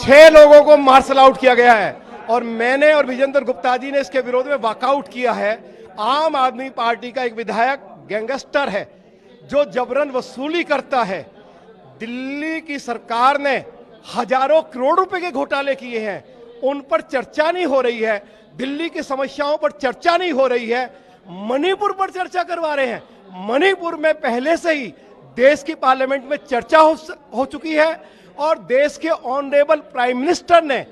6 लोगों को martial out किया गया है और मैंने और विजेंद्र गुप्ता जी ने इसके विरोध में वॉकआउट किया है। आम आदमी पार्टी का एक विधायक गैंगस्टर है जो जबरन वसूली करता है। दिल्ली की सरकार ने हजारों करोड़ रुपए के घोटाले किए हैं, उन पर चर्चा नहीं हो रही है। दिल्ली की समस्याओं पर चर्चा नहीं हो रही है, मणिपुर पर चर्चा करवा रहे हैं। मणिपुर में पहले से ही देश की पार्लियामेंट में चर्चा हो चुकी है और देश के ऑनरेबल प्राइम मिनिस्टर ने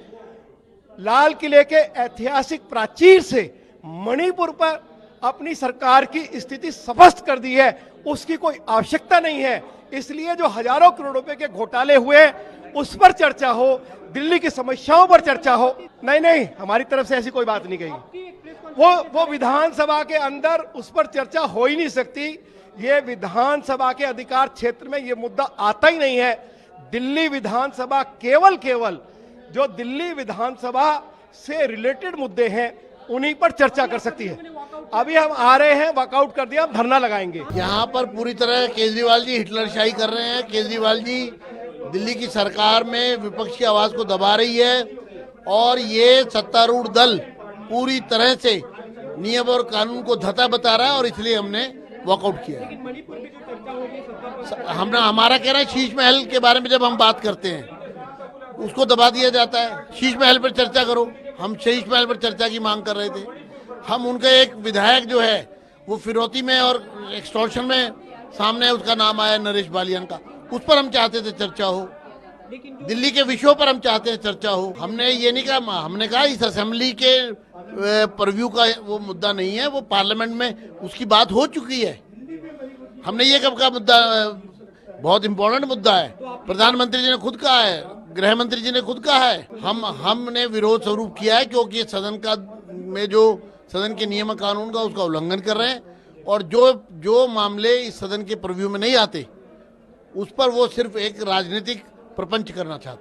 लाल किले के ऐतिहासिक प्राचीर से मणिपुर पर अपनी सरकार की स्थिति स्पष्ट कर दी है। उसकी कोई आवश्यकता नहीं है, इसलिए जो हजारों करोड़ रुपए के घोटाले हुए उस पर चर्चा हो, दिल्ली की समस्याओं पर चर्चा हो। नहीं, हमारी तरफ से ऐसी कोई बात नहीं कही। वो विधानसभा के अंदर उस पर चर्चा हो ही नहीं सकती। ये विधानसभा के अधिकार क्षेत्र में ये मुद्दा आता ही नहीं है। दिल्ली विधानसभा केवल जो दिल्ली विधानसभा से रिलेटेड मुद्दे हैं उन्हीं पर चर्चा कर सकती है। अभी हम आ रहे हैं, वॉकआउट कर दिया, हम धरना लगाएंगे। यहाँ पर पूरी तरह केजरीवाल जी हिटलरशाही कर रहे हैं। केजरीवाल जी दिल्ली की सरकार में विपक्ष की आवाज को दबा रही है और ये सत्तारूढ़ दल पूरी तरह से नियम और कानून को धता बता रहा है और इसलिए हमने वॉकआउट किया है। हमारा कहना है शीश महल के बारे में जब हम बात करते हैं उसको दबा दिया जाता है। शीश महल पर चर्चा करो, हम शीश महल पर चर्चा की मांग कर रहे थे। हम उनका एक विधायक जो है वो फिरौती में और एक्सटॉर्शन में सामने उसका नाम आया नरेश बालियान का, उस पर हम चाहते थे चर्चा हो। दिल्ली के विषयों पर हम चाहते हैं चर्चा हो। हमने ये नहीं कहा, हमने कहा इस असेंबली के परव्यू का वो मुद्दा नहीं है, वो पार्लियामेंट में उसकी बात हो चुकी है। हमने ये कब का मुद्दा, बहुत इंपॉर्टेंट मुद्दा है, प्रधानमंत्री जी ने खुद कहा है, गृह मंत्री जी ने खुद कहा है। हमने विरोध स्वरूप किया है क्योंकि सदन का में जो सदन के नियम कानून का उसका उल्लंघन कर रहे हैं और जो मामले इस सदन के परव्यू में नहीं आते उस पर वो सिर्फ एक राजनीतिक प्रपंच करना चाहते हैं।